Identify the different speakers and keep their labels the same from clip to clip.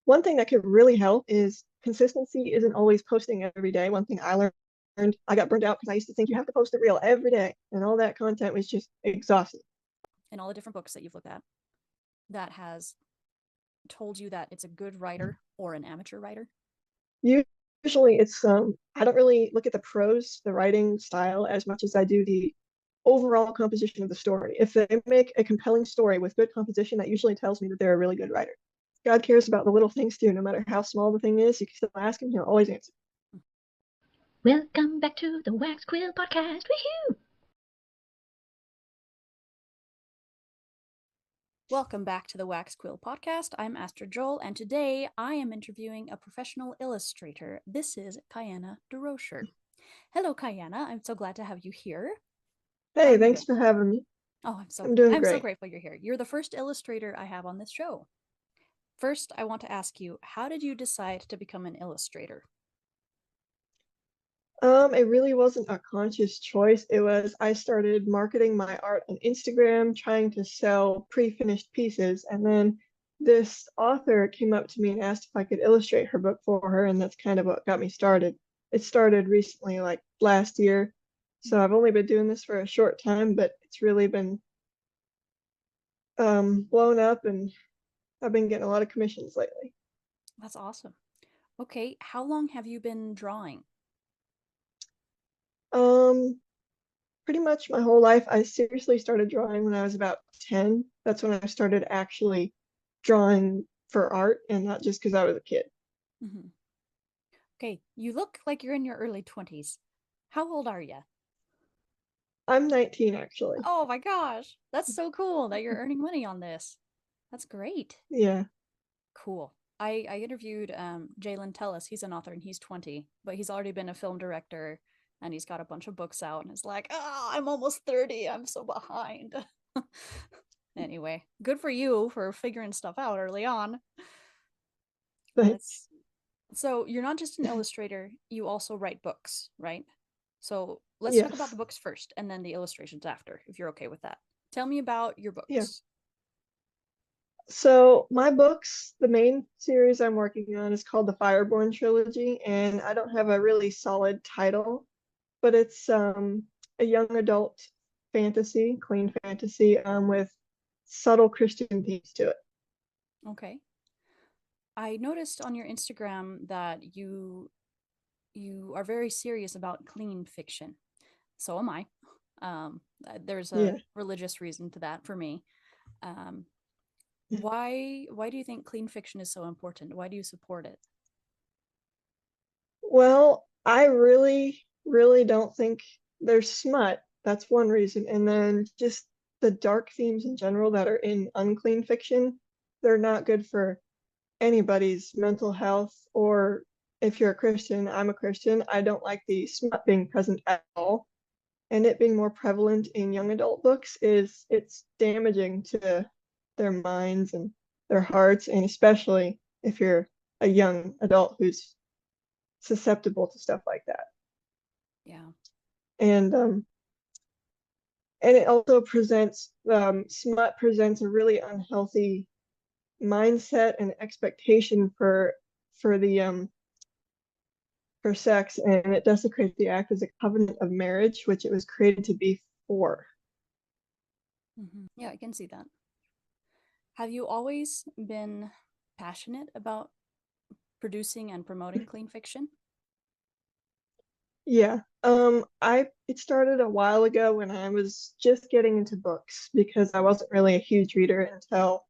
Speaker 1: one thing that could really help is consistency isn't always posting every day. One thing I learned, I got burned out because I used to think you have to post a reel every day, and all that content was just exhausting.
Speaker 2: In all the different books that you've looked at that has told you that it's a good writer or an amateur writer?
Speaker 1: Usually it's I don't really look at the prose, the writing style as much as I do the overall composition of the story. If they make a compelling story with good composition, that usually tells me that they're a really good writer. God cares about the little things too, no matter how small the thing is. You can still ask him, he'll always answer.
Speaker 3: Welcome back to the Wax Quill Podcast. Woohoo!
Speaker 2: Welcome back to the Wax Quill Podcast. I'm Astrid Joel, and today I am interviewing a professional illustrator. This is Kayana DeRocher. Hello, Kayana. I'm so glad to have you here.
Speaker 1: Hey, thanks for having me.
Speaker 2: Oh,
Speaker 1: I'm doing
Speaker 2: I'm so
Speaker 1: great.
Speaker 2: grateful you're here. You're the first illustrator I have on this show. First, I want to ask you, how did you decide to become an illustrator?
Speaker 1: It really wasn't a conscious choice. It was I started marketing my art on Instagram, trying to sell pre-finished pieces, and then this author came up to me and asked if I could illustrate her book for her, and that's kind of what got me started. It started recently, like last year, so I've only been doing this for a short time, but it's really been blown up, and I've been getting a lot of commissions lately.
Speaker 2: That's awesome. Okay, how long have you been drawing?
Speaker 1: Um, Pretty much my whole life. I seriously started drawing when I was about 10. That's when I started actually drawing for art and not just because I was a kid.
Speaker 2: Mm-hmm. Okay, you look like you're in your early 20s. How old are you?
Speaker 1: I'm 19 actually.
Speaker 2: Oh my gosh, that's so cool that you're earning money on this. That's great.
Speaker 1: Yeah.
Speaker 2: Cool. I interviewed Jalen Tellis. He's an author and he's 20, but he's already been a film director and he's got a bunch of books out and is like, oh, I'm almost 30. I'm so behind. Anyway, good for you for figuring stuff out early on.
Speaker 1: Thanks.
Speaker 2: Let's So you're not just an illustrator, you also write books, right? So let's talk about
Speaker 1: Yes.
Speaker 2: the books first and then the illustrations after, if you're okay with that. Tell me about your
Speaker 1: Yeah.
Speaker 2: books.
Speaker 1: So my books, the main series I'm working on is called the Fireborn Trilogy, and I don't have a really solid title, but it's a young adult fantasy, clean fantasy, with subtle Christian themes to it.
Speaker 2: Okay. I noticed on your Instagram that you are very serious about clean fiction. So am I. There's a
Speaker 1: Yeah.
Speaker 2: religious reason to that for me. Um, why do you think clean fiction is so important? Why do you support it?
Speaker 1: Well, I really, really don't think there's smut. That's one reason. And then just the dark themes in general that are in unclean fiction, they're not good for anybody's mental health. Or if you're a Christian, I'm a Christian, I don't like the smut being present at all. And it being more prevalent in young adult books is it's damaging to their minds and their hearts, and especially if you're a young adult who's susceptible to stuff like that.
Speaker 2: Yeah.
Speaker 1: And and it also presents smut presents a really unhealthy mindset and expectation for the for sex, and it desecrates the act as a covenant of marriage, which it was created to be for.
Speaker 2: Yeah, I can see that. Have you always been passionate about producing and promoting clean fiction?
Speaker 1: Yeah. I it started a while ago when I was just getting into books because I wasn't really a huge reader until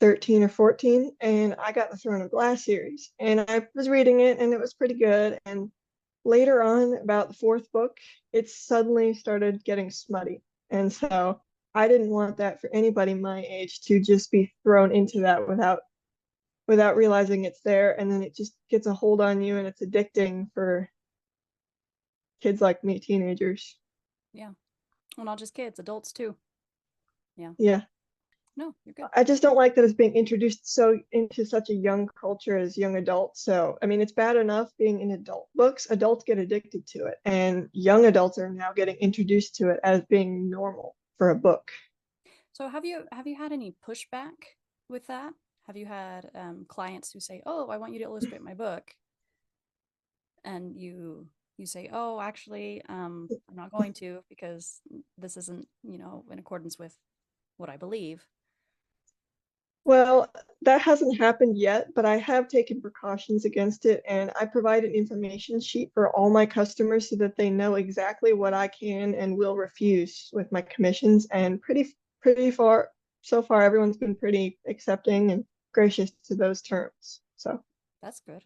Speaker 1: 13 or 14, and I got the Throne of Glass series, and I was reading it and it was pretty good, and later on about the fourth book it suddenly started getting smutty, and so I didn't want that for anybody my age to just be thrown into that without realizing it's there, and then it just gets a hold on you and it's addicting for kids like me, teenagers.
Speaker 2: Yeah. Well, not just kids, adults too. Yeah.
Speaker 1: Yeah.
Speaker 2: No, you're good.
Speaker 1: I just don't like that it's being introduced so into such a young culture as young adults. So, I mean, it's bad enough being in adult books. Adults get addicted to it, and young adults are now getting introduced to it as being normal for a book.
Speaker 2: So have you had any pushback with that? Have you had clients who say, "Oh, I want you to illustrate my book," and you say, "Oh, actually, I'm not going to because this isn't, in accordance with what I believe."
Speaker 1: Well, that hasn't happened yet, but I have taken precautions against it, and I provide an information sheet for all my customers so that they know exactly what I can and will refuse with my commissions. And pretty far so far, everyone's been pretty accepting and gracious to those terms. So,
Speaker 2: That's good.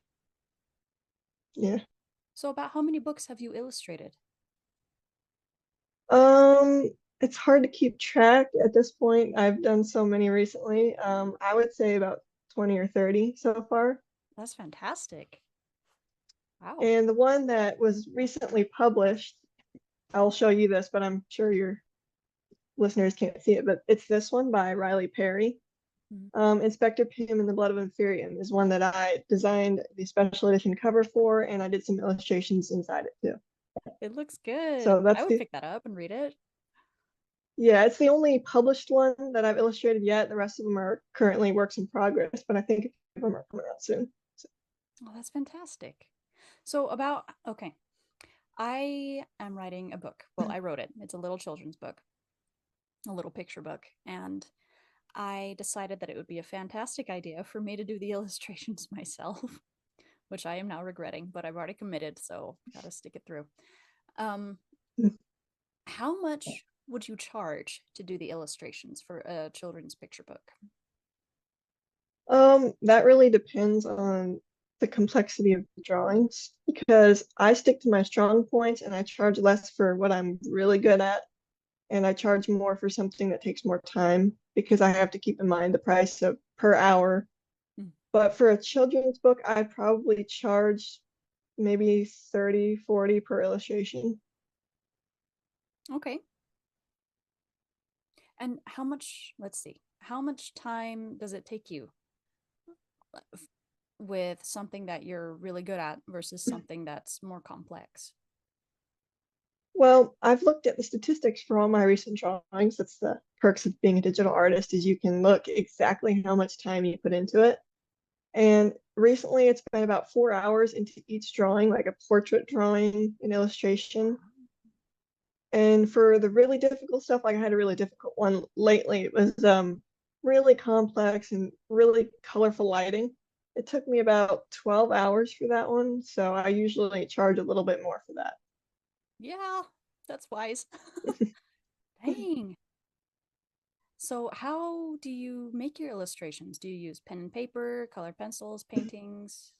Speaker 1: yeah.
Speaker 2: So, about how many books have you illustrated?
Speaker 1: Um, it's hard to keep track at this point. I've done so many recently. I would say about 20 or 30 so far.
Speaker 2: That's fantastic. Wow.
Speaker 1: And the one that was recently published, I'll show you this, but I'm sure your listeners can't see it, but it's this one by Riley Perry.
Speaker 2: Mhm.
Speaker 1: Inspector Pym and the Blood of Inferium is one that I designed the special edition cover for, and I did some illustrations inside it too.
Speaker 2: It looks good.
Speaker 1: So
Speaker 2: I
Speaker 1: that's
Speaker 2: would
Speaker 1: the,
Speaker 2: pick that up and read it.
Speaker 1: yeah, it's the only published one that I've illustrated yet. The rest of them are currently works in progress, but I think a few of them are coming out soon. So,
Speaker 2: Oh, that's fantastic. So, okay, I am writing a book. Well, I wrote it. It's a little children's book, a little picture book. And I decided that it would be a fantastic idea for me to do the illustrations myself, which I am now regretting, but I've already committed, so gotta stick it through. Um, how much would you charge to do the illustrations for a children's picture book?
Speaker 1: that really depends on the complexity of the drawings because I stick to my strong points and I charge less for what I'm really good at, and I charge more for something that takes more time because I have to keep in mind the price of per hour.
Speaker 2: Hmm.
Speaker 1: But for a children's book, I'd probably charge maybe 30, 40 per illustration.
Speaker 2: Okay. And let's see, how much time does it take you with something that you're really good at versus something that's more complex?
Speaker 1: Well, I've looked at the statistics for all my recent drawings. That's the perks of being a digital artist is you can look exactly how much time you put into it. And recently it's been about 4 hours into each drawing, like a portrait drawing, an illustration. And for the really difficult stuff, like I had a really difficult one lately. It was really complex and really colorful lighting. It took me about 12 hours for that one, so I usually charge a little bit more for that.
Speaker 2: Yeah, that's wise. Dang. So, how do you make your illustrations? Do you use pen and paper, colored pencils, paintings?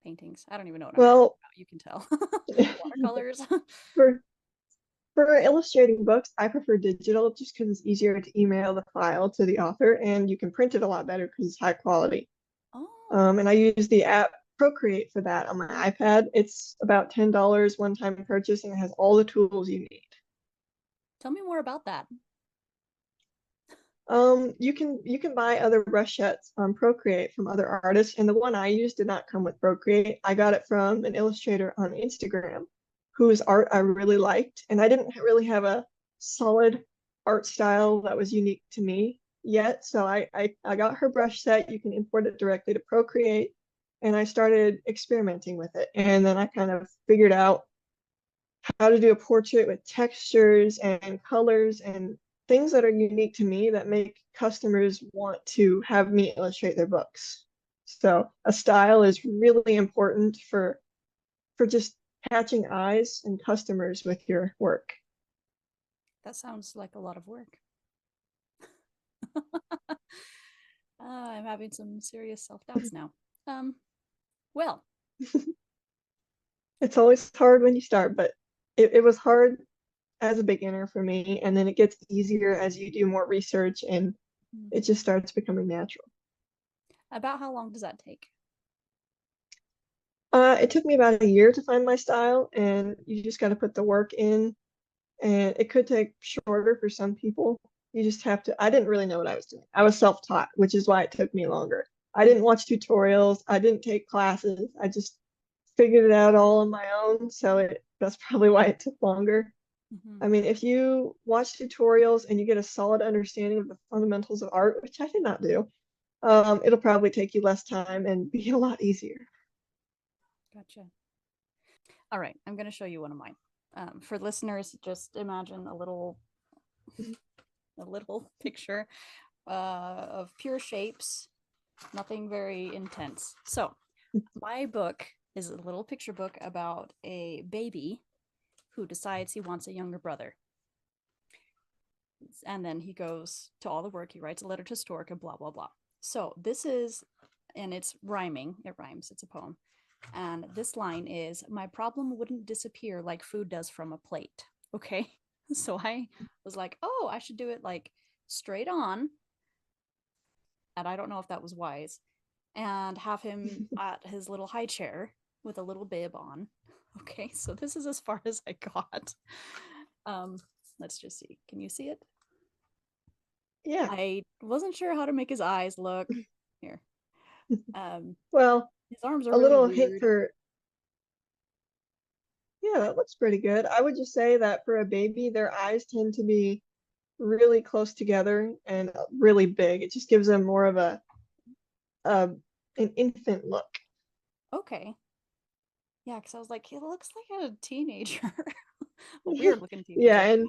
Speaker 2: Paintings. I don't even know what I'm talking
Speaker 1: Well,
Speaker 2: about. You can tell. Watercolors.
Speaker 1: for for illustrating books, I prefer digital just because it's easier to email the file to the author and you can print it a lot better because it's high quality.
Speaker 2: Oh,
Speaker 1: And I use the app Procreate for that on my iPad. It's about $10 one-time purchase and it has all the tools you need.
Speaker 2: tell me more about that.
Speaker 1: You can buy other brush sets on Procreate from other artists, and the one I used did not come with Procreate. I got it from an illustrator on Instagram whose art I really liked, and I didn't really have a solid art style that was unique to me yet. So I got her brush set. You can import it directly to Procreate, and I started experimenting with it. And then I kind of figured out how to do a portrait with textures and colors and things that are unique to me that make customers want to have me illustrate their books. So a style is really important for just catching eyes and customers with your work.
Speaker 2: That sounds like a lot of work. I'm having some serious self doubts now. Um, well,
Speaker 1: It's always hard when you start, but it was hard as a beginner for me, and then it gets easier as you do more research and
Speaker 2: mm,
Speaker 1: it just starts becoming natural.
Speaker 2: about how long does that take?
Speaker 1: It took me about a year to find my style, and you just got to put the work in. And it could take shorter for some people. You just have to. I didn't really know what I was doing. I was self-taught, which is why it took me longer. I
Speaker 2: Mm,
Speaker 1: didn't watch tutorials. I didn't take classes. I just figured it out all on my own. So that's probably why it took longer.
Speaker 2: mhm.
Speaker 1: I mean, if you watch tutorials and you get a solid understanding of the fundamentals of art, which I did not do, it'll probably take you less time and be a lot easier.
Speaker 2: Gotcha. All right, I'm going to show you one of mine. For listeners, just imagine a little picture of pure shapes, nothing very intense. So, my book is a little picture book about a baby who decides he wants a younger brother. And then he goes to all the work, he writes a letter to Stork and blah, blah, blah. So, this is, and it's rhyming, it rhymes, it's a poem. And this line is, my problem wouldn't disappear like food does from a plate. Okay. So I was like, oh, I should do it like straight on. And I don't know if that was wise. And have him at his little high chair with a little bib on. Okay. So this is as far as I got. Let's just see. Can you see it?
Speaker 1: Yeah.
Speaker 2: I wasn't sure how to make his eyes look. Here.
Speaker 1: Well,
Speaker 2: his arms are
Speaker 1: a
Speaker 2: really
Speaker 1: little
Speaker 2: weird.
Speaker 1: hint for, yeah, that looks pretty good. I would just say that for a baby, their eyes tend to be really close together and really big. It just gives them more of a an infant look.
Speaker 2: Okay. Yeah, because I was like, he looks like a teenager. A weird looking teenager.
Speaker 1: Yeah, and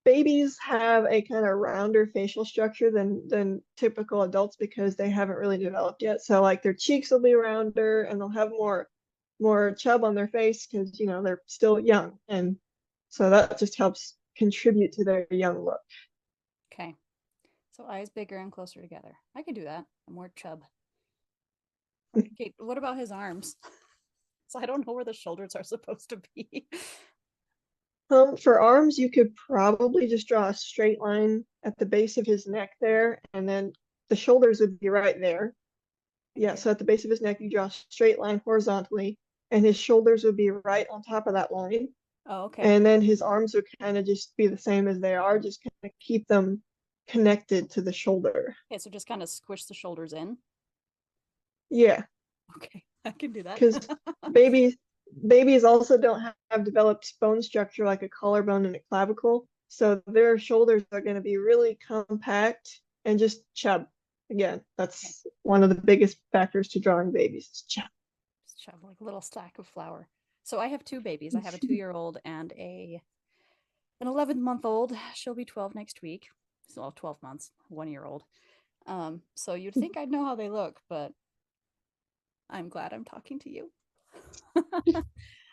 Speaker 1: babies have a kind of rounder facial structure than typical adults because they haven't really developed yet. So like their cheeks will be rounder and they'll have more chub on their face because they're still young, and so that just helps contribute to their young look.
Speaker 2: Okay. So eyes bigger and closer together. I can do that. More chub. Okay, what about his arms? So I don't know where the shoulders are supposed to be.
Speaker 1: For arms, you could probably just draw a straight line at the base of his neck there, and then the shoulders would be right there. Yeah,
Speaker 2: Okay.
Speaker 1: so at the base of his neck, you draw a straight line horizontally, and his shoulders would be right on top of that line.
Speaker 2: Oh, okay.
Speaker 1: And then his arms would kind of just be the same as they are, just kind of keep them connected to the shoulder.
Speaker 2: Okay, so just kind of squish the shoulders in.
Speaker 1: Yeah,
Speaker 2: Okay, I can do that.
Speaker 1: because babies also don't have developed bone structure like a collarbone and a clavicle, so their shoulders are going to be really compact and just chub. Again, that's one of the biggest factors to drawing babies is chub.
Speaker 2: Just chub like a little stack of flour. So I have two babies. I have a 2-year-old and an 11-month-old. She'll be 12 next week. So 12 months, 1-year-old. So you'd think I'd know how they look, but I'm glad I'm talking to you.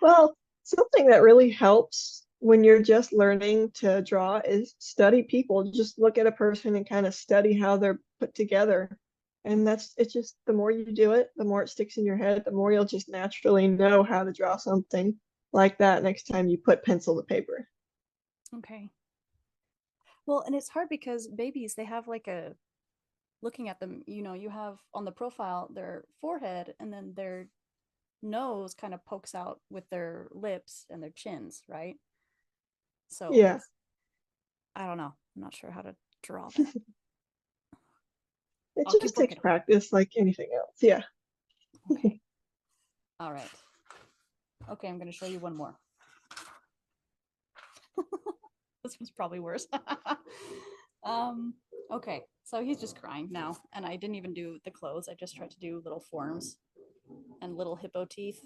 Speaker 1: Well, something that really helps when you're just learning to draw is study people. Just look at a person and kind of study how they're put together. And it's just the more you do it, the more it sticks in your head, the more you'll just naturally know how to draw something like that next time you put pencil to paper.
Speaker 2: Okay. Well, and it's hard because babies, they have like looking at them, you have on the profile their forehead and then their nose kind of pokes out with their lips and their chins, right? So
Speaker 1: Yeah.
Speaker 2: I don't know. I'm not sure how to draw that.
Speaker 1: It
Speaker 2: I'll
Speaker 1: just
Speaker 2: keep
Speaker 1: takes
Speaker 2: working.
Speaker 1: practice like anything else. Yeah.
Speaker 2: Okay. All right. Okay, I'm going to show you one more. This one's probably worse. Okay, so he's just crying now, and I didn't even do the clothes. I just tried to do little forms and little hippo teeth.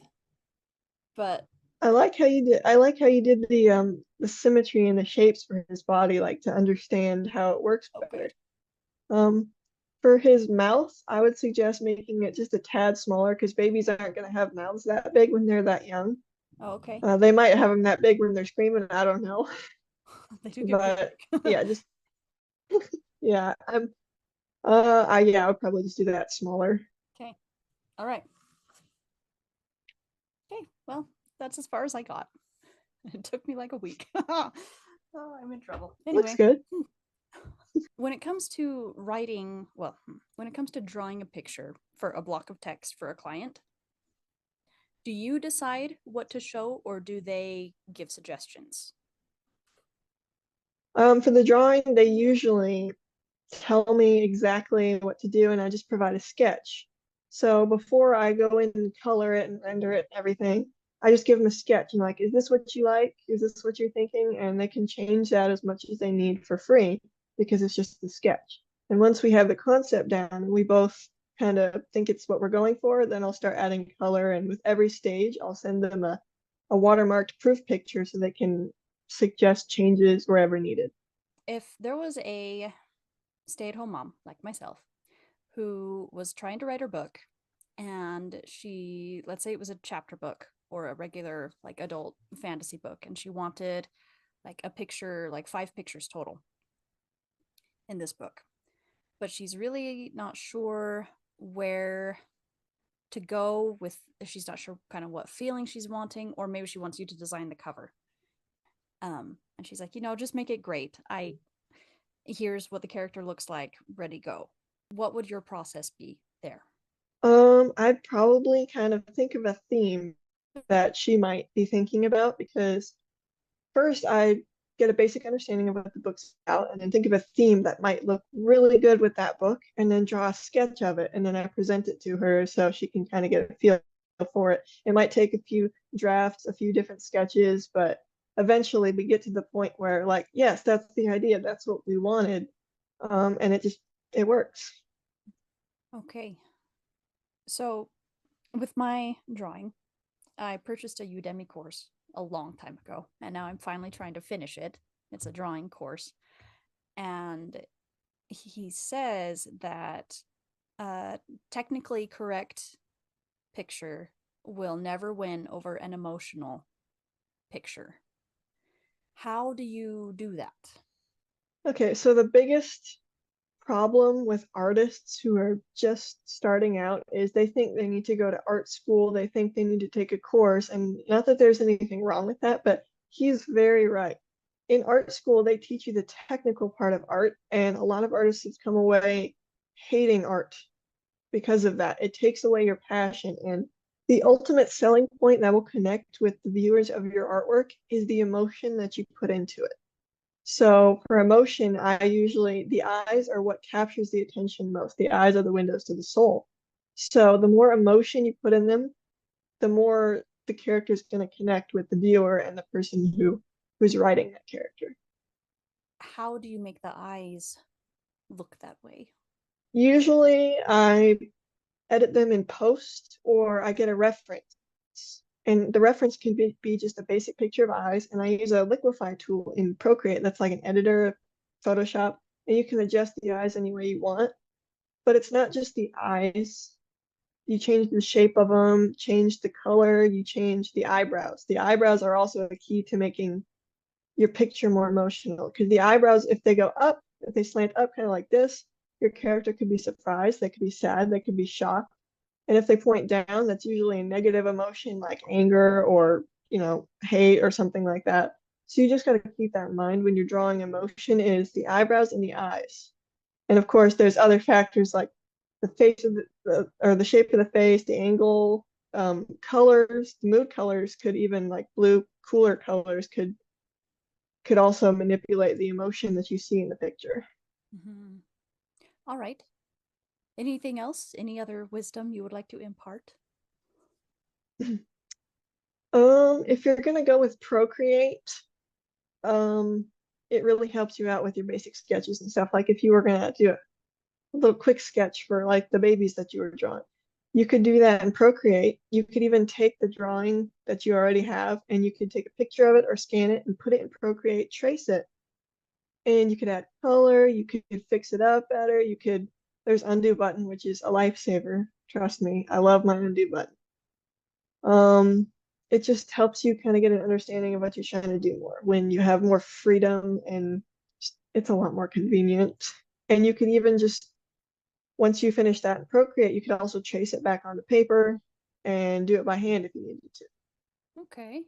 Speaker 2: But
Speaker 1: I like how you did the symmetry and the shapes for his body, like to understand how it works better.
Speaker 2: good.
Speaker 1: Um, for his mouth, I would suggest making it just a tad smaller because babies aren't going to have mouths that big when they're that young.
Speaker 2: Oh, okay.
Speaker 1: They might have them that big when they're screaming. I don't know.
Speaker 2: They do get pretty
Speaker 1: But
Speaker 2: big.
Speaker 1: yeah, just yeah, I would probably just do that smaller.
Speaker 2: Okay. All right. Okay. Well, that's as far as I got. It took me like a week. Oh, I'm in trouble. Anyway.
Speaker 1: Looks good.
Speaker 2: When it comes to writing, well, when it comes to drawing a picture for a block of text for a client, do you decide what to show or do they give suggestions?
Speaker 1: For the drawing, they usually tell me exactly what to do, and I just provide a sketch. So before I go in and color it and render it and everything, I just give them a sketch and like, is this what you like? Is this what you're thinking? And they can change that as much as they need for free because it's just a sketch. And once we have the concept down and we both kind of think it's what we're going for, then I'll start adding color. And with every stage, I'll send them a watermarked proof picture so they can suggest changes wherever needed.
Speaker 2: If there was a stay-at-home mom like myself who was trying to write her book, and she, let's say it was a chapter book or a regular like adult fantasy book, and she wanted like a picture, like 5 pictures total in this book, but she's really not sure where to go with, she's not sure kind of what feeling she's wanting, or maybe she wants you to design the cover. And she's like, just make it great. Here's what the character looks like, ready, go. What would your process be there?
Speaker 1: I'd probably kind of think of a theme that she might be thinking about, because first I get a basic understanding of what the book's about and then think of a theme that might look really good with that book and then draw a sketch of it, and then I present it to her so she can kind of get a feel for it. It might take a few drafts, a few different sketches, but eventually we get to the point where, like, yes, that's the idea, that's what we wanted. And it works.
Speaker 2: Okay. So with my drawing, I purchased a Udemy course a long time ago, and now I'm finally trying to finish it. It's a drawing course. And he says that a technically correct picture will never win over an emotional picture. How do you do that?
Speaker 1: Okay, so the biggest problem with artists who are just starting out is they think they need to go to art school, they think they need to take a course, and not that there's anything wrong with that, but he's very right. In art school, they teach you the technical part of art, and a lot of artists have come away hating art because of that. It takes away your passion, and the ultimate selling point that will connect with the viewers of your artwork is the emotion that you put into it. So for emotion, the eyes are what captures the attention most. The eyes are the windows to the soul. So the more emotion you put in them, the more the character is going to connect with the viewer and the person who's writing that character.
Speaker 2: How do you make the eyes look that way?
Speaker 1: Usually I edit them in post, or I get a reference. And the reference can be just a basic picture of eyes, and I use a liquify tool in Procreate that's like an editor, Photoshop, and you can adjust the eyes any way you want. But it's not just the eyes. You change the shape of them, change the color, you change the eyebrows. The eyebrows are also a key to making your picture more emotional, because the eyebrows, if they go up, if they slant up kind of like this, your character could be surprised, they could be sad, they could be shocked. And if they point down, that's usually a negative emotion like anger or, hate or something like that. So you just got to keep that in mind when you're drawing emotion, is the eyebrows and the eyes. And of course, there's other factors like the face of or the shape of the face, the angle, colors, the mood colors could, even like blue, cooler colors could also manipulate the emotion that you see in the picture.
Speaker 2: Mm-hmm. All right. Anything else? Any other wisdom you would like to impart?
Speaker 1: If you're gonna go with Procreate, it really helps you out with your basic sketches and stuff. Like if you were gonna do a little quick sketch for like the babies that you were drawing, you could do that in Procreate. You could even take the drawing that you already have and you could take a picture of it or scan it and put it in Procreate, trace it, and you could add color, you could fix it up better. There's undo button, which is a lifesaver. Trust me, I love my undo button. Um, it just helps you kind of get an understanding of what you're trying to do more when you have more freedom, and it's a lot more convenient. And you can even just, once you finish that in Procreate, you can also trace it back onto paper and do it by hand if you needed to.
Speaker 2: Okay.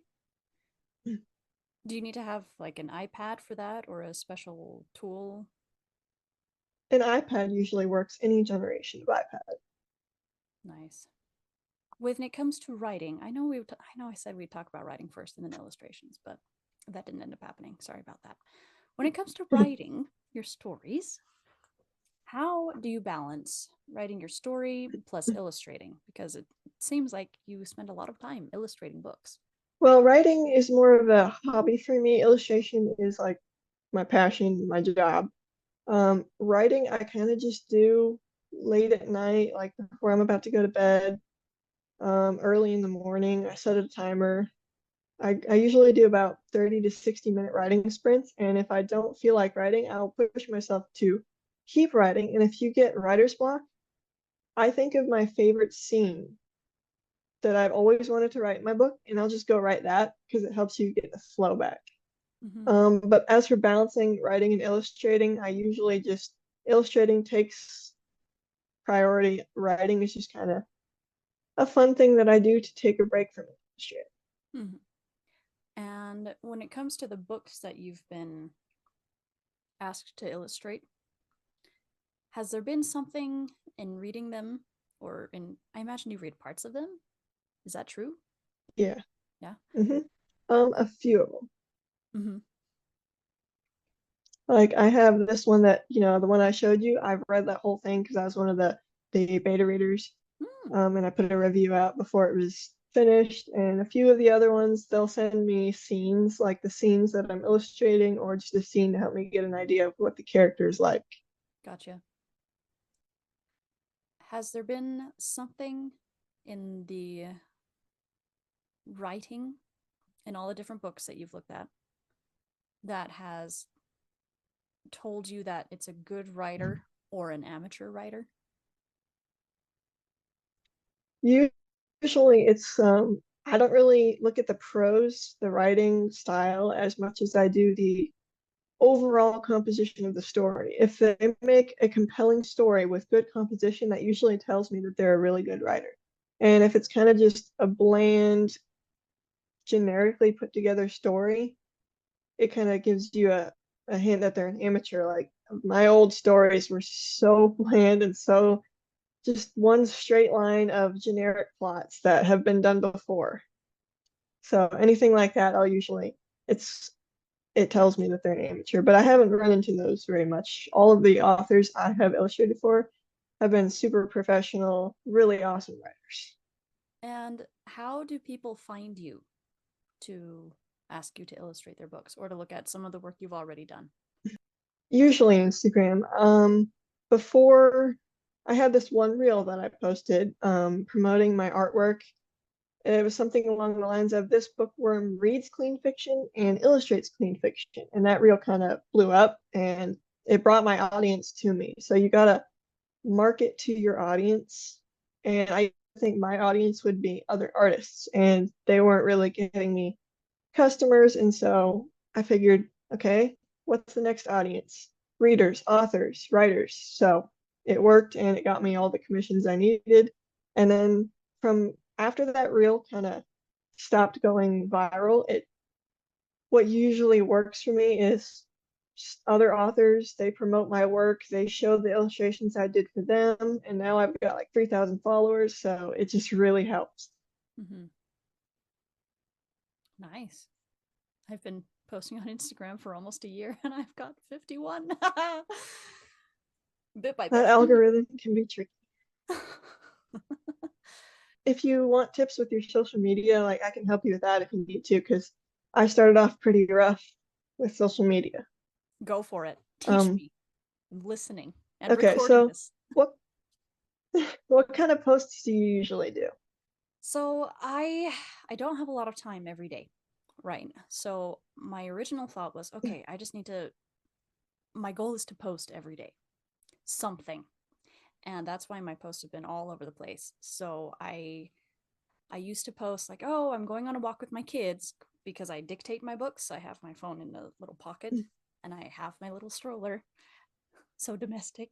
Speaker 2: Do you need to have like an iPad for that or a special tool?
Speaker 1: An iPad usually works any generation of iPad.
Speaker 2: Nice. When it comes to writing, I know I said we'd talk about writing first and then illustrations, but that didn't end up happening. Sorry about that. When it comes to writing your stories, how do you balance writing your story plus illustrating? Because it seems like you spend a lot of time illustrating books.
Speaker 1: Well, writing is more of a hobby for me. Illustration is like my passion, my job. Writing, I kind of just do late at night, like before I'm about to go to bed, early in the morning. I set a timer. I usually do about 30 to 60-minute writing sprints. And if I don't feel like writing, I'll push myself to keep writing. And if you get writer's block, I think of my favorite scene that I've always wanted to write in my book, and I'll just go write that because it helps you get the flow back.
Speaker 2: Mm-hmm.
Speaker 1: But as for balancing writing and illustrating, I usually just illustrating takes priority. Writing is just kind of a fun thing that I do to take a break from illustrating.
Speaker 2: Mm-hmm. And when it comes to the books that you've been asked to illustrate, has there been something in reading them, or in, I imagine you read parts of them? Is that true?
Speaker 1: Yeah.
Speaker 2: Yeah.
Speaker 1: hmm a few of them.
Speaker 2: Mm-hmm.
Speaker 1: Like I have this one that, the one I showed you, I've read that whole thing because I was one of the beta readers.
Speaker 2: Mm,
Speaker 1: And I put a review out before it was finished. And a few of the other ones, they'll send me scenes, like the scenes that I'm illustrating, or just a scene to help me get an idea of what the character is like.
Speaker 2: gotcha. Has there been something in the writing in all the different books that you've looked at that has told you that it's a good writer or an amateur writer?
Speaker 1: Usually it's I don't really look at the prose, the writing style as much as I do the overall composition of the story. If they make a compelling story with good composition, that usually tells me that they're a really good writer. And if it's kind of just a bland, generically put together story, it kind of gives you a hint that they're an amateur. Like my old stories were so bland and so just one straight line of generic plots that have been done before. So anything like that, I'll usually it tells me that they're an amateur, but I haven't run into those very much. All of the authors I have illustrated for have been super professional, really awesome writers.
Speaker 2: And how do people find you to ask you to illustrate their books or to look at some of the work you've already done?
Speaker 1: Usually Instagram. Before I had this one reel that I posted promoting my artwork. It was something along the lines of this bookworm reads clean fiction and illustrates clean fiction. And that reel kind of blew up and it brought my audience to me. So you got to market to your audience. And I think my audience would be other artists, and they weren't really getting me customers. And so I figured, okay, what's the next audience? Readers, authors, writers. So it worked and it got me all the commissions I needed. And then from after that reel kind of stopped going viral, it what usually works for me is other authors, they promote my work, they show the illustrations I did for them, and now I've got like 3,000 followers, so it just really helps.
Speaker 2: Mm-hmm. Nice. I've been posting on Instagram for almost a year and I've got 51. Bit by
Speaker 1: That
Speaker 2: bit.
Speaker 1: algorithm can be tricky. If you want tips with your social media, like I can help you with that if you need to, because I started off pretty rough with social media.
Speaker 2: Go for it. Teach
Speaker 1: Um,
Speaker 2: me. I'm listening and
Speaker 1: okay,
Speaker 2: recording
Speaker 1: so
Speaker 2: this.
Speaker 1: what kind of posts do you usually do?
Speaker 2: So I don't have a lot of time every day. Right. So my original thought was, okay, I just need to my goal is to post every day something. And that's why my posts have been all over the place. So I used to post like, oh, I'm going on a walk with my kids because I dictate my books. I have my phone in a little pocket and I have my little stroller, so domestic.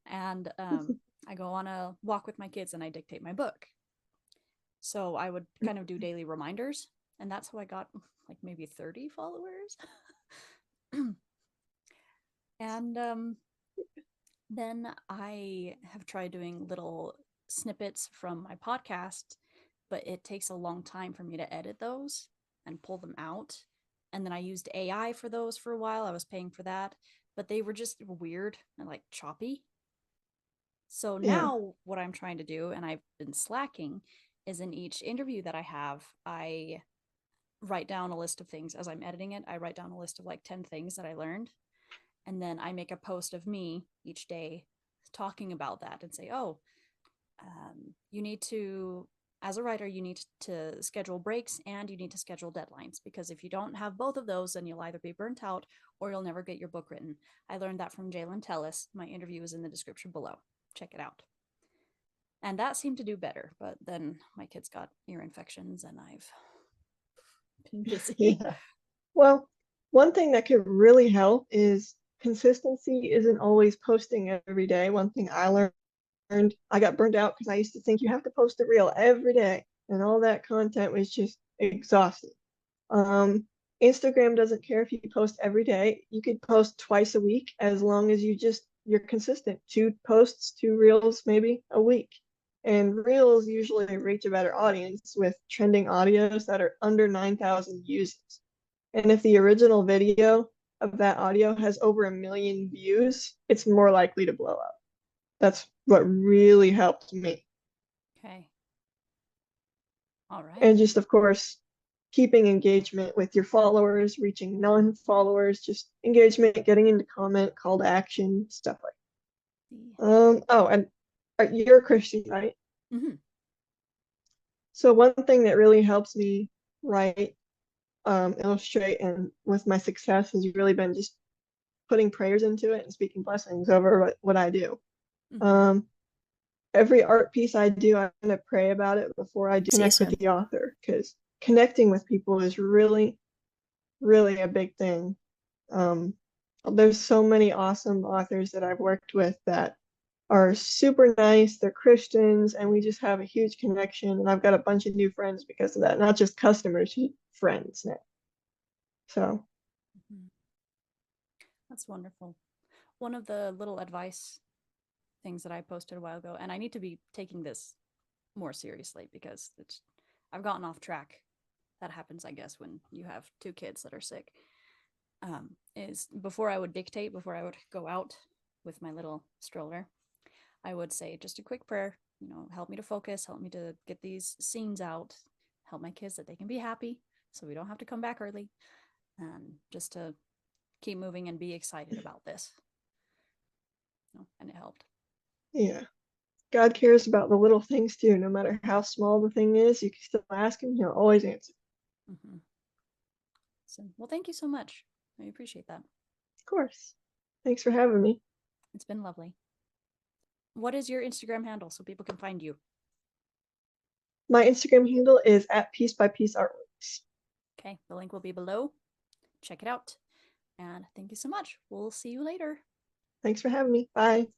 Speaker 2: And I go on a walk with my kids and I dictate my book. So I would kind of do daily reminders. And that's how I got like maybe 30 followers. And then I have tried doing little snippets from my podcast, but it takes a long time for me to edit those and pull them out. And then I used AI for those for a while. I was paying for that, but they were just weird and like choppy. So
Speaker 1: Yeah,
Speaker 2: now what I'm trying to do, and I've been slacking, is in each interview that I have, I write down a list of things as I'm editing it. I write down a list of like 10 things that I learned. And then I make a post of me each day talking about that and say, oh, you need to, as a writer, you need to schedule breaks and you need to schedule deadlines, because if you don't have both of those, then you'll either be burnt out or you'll never get your book written. I learned that from Jalen Tellis. My interview is in the description below. Check it out. And that seemed to do better, but then my kids got ear infections and I've been busy.
Speaker 1: Yeah. Well, one thing that could really help is consistency isn't always posting every day. One thing I learned, I got burned out because I used to think you have to post a reel every day, and all that content was just exhausting. Instagram doesn't care if you post every day. You could post twice a week as long as you're consistent. 2 posts, 2 reels, maybe a week. And reels usually reach a better audience with trending audios that are under 9,000 views. And if the original video of that audio has over 1 million views, it's more likely to blow up. That's what really helped me.
Speaker 2: Okay. All right.
Speaker 1: And just, of course, keeping engagement with your followers, reaching non-followers, just engagement, getting into comment, call to action, stuff like that. Oh, and you're a Christian, right?
Speaker 2: Mm-hmm.
Speaker 1: So one thing that really helps me write, illustrate, and with my success has really been just putting prayers into it and speaking blessings over what I do.
Speaker 2: Mm-hmm.
Speaker 1: Every art piece I do, I'm going to pray about it before I connect with the author, because connecting with people is really, really a big thing. There's so many awesome authors that I've worked with that are super nice. They're Christians, and we just have a huge connection. And I've got a bunch of new friends because of that, not just customers, friends now. So,
Speaker 2: Mm-hmm. That's wonderful. One of the little advice things that I posted a while ago, and I need to be taking this more seriously because I've gotten off track. That happens, I guess, when you have 2 kids that are sick. Is before I would dictate, before I would go out with my little stroller, I would say just a quick prayer, help me to focus, help me to get these scenes out, help my kids that they can be happy so we don't have to come back early, and just to keep moving and be excited about this. And it helped.
Speaker 1: yeah. God cares about the little things too. No matter how small the thing is, you can still ask him. He'll always answer.
Speaker 2: Mm-hmm. So, well, thank you so much. I appreciate that.
Speaker 1: Of course. Thanks for having me.
Speaker 2: It's been lovely. What is your Instagram handle so people can find you?
Speaker 1: My Instagram handle is @piecebypieceartworks.
Speaker 2: Okay, the link will be below. Check it out. And thank you so much. We'll see you later.
Speaker 1: Thanks for having me. Bye.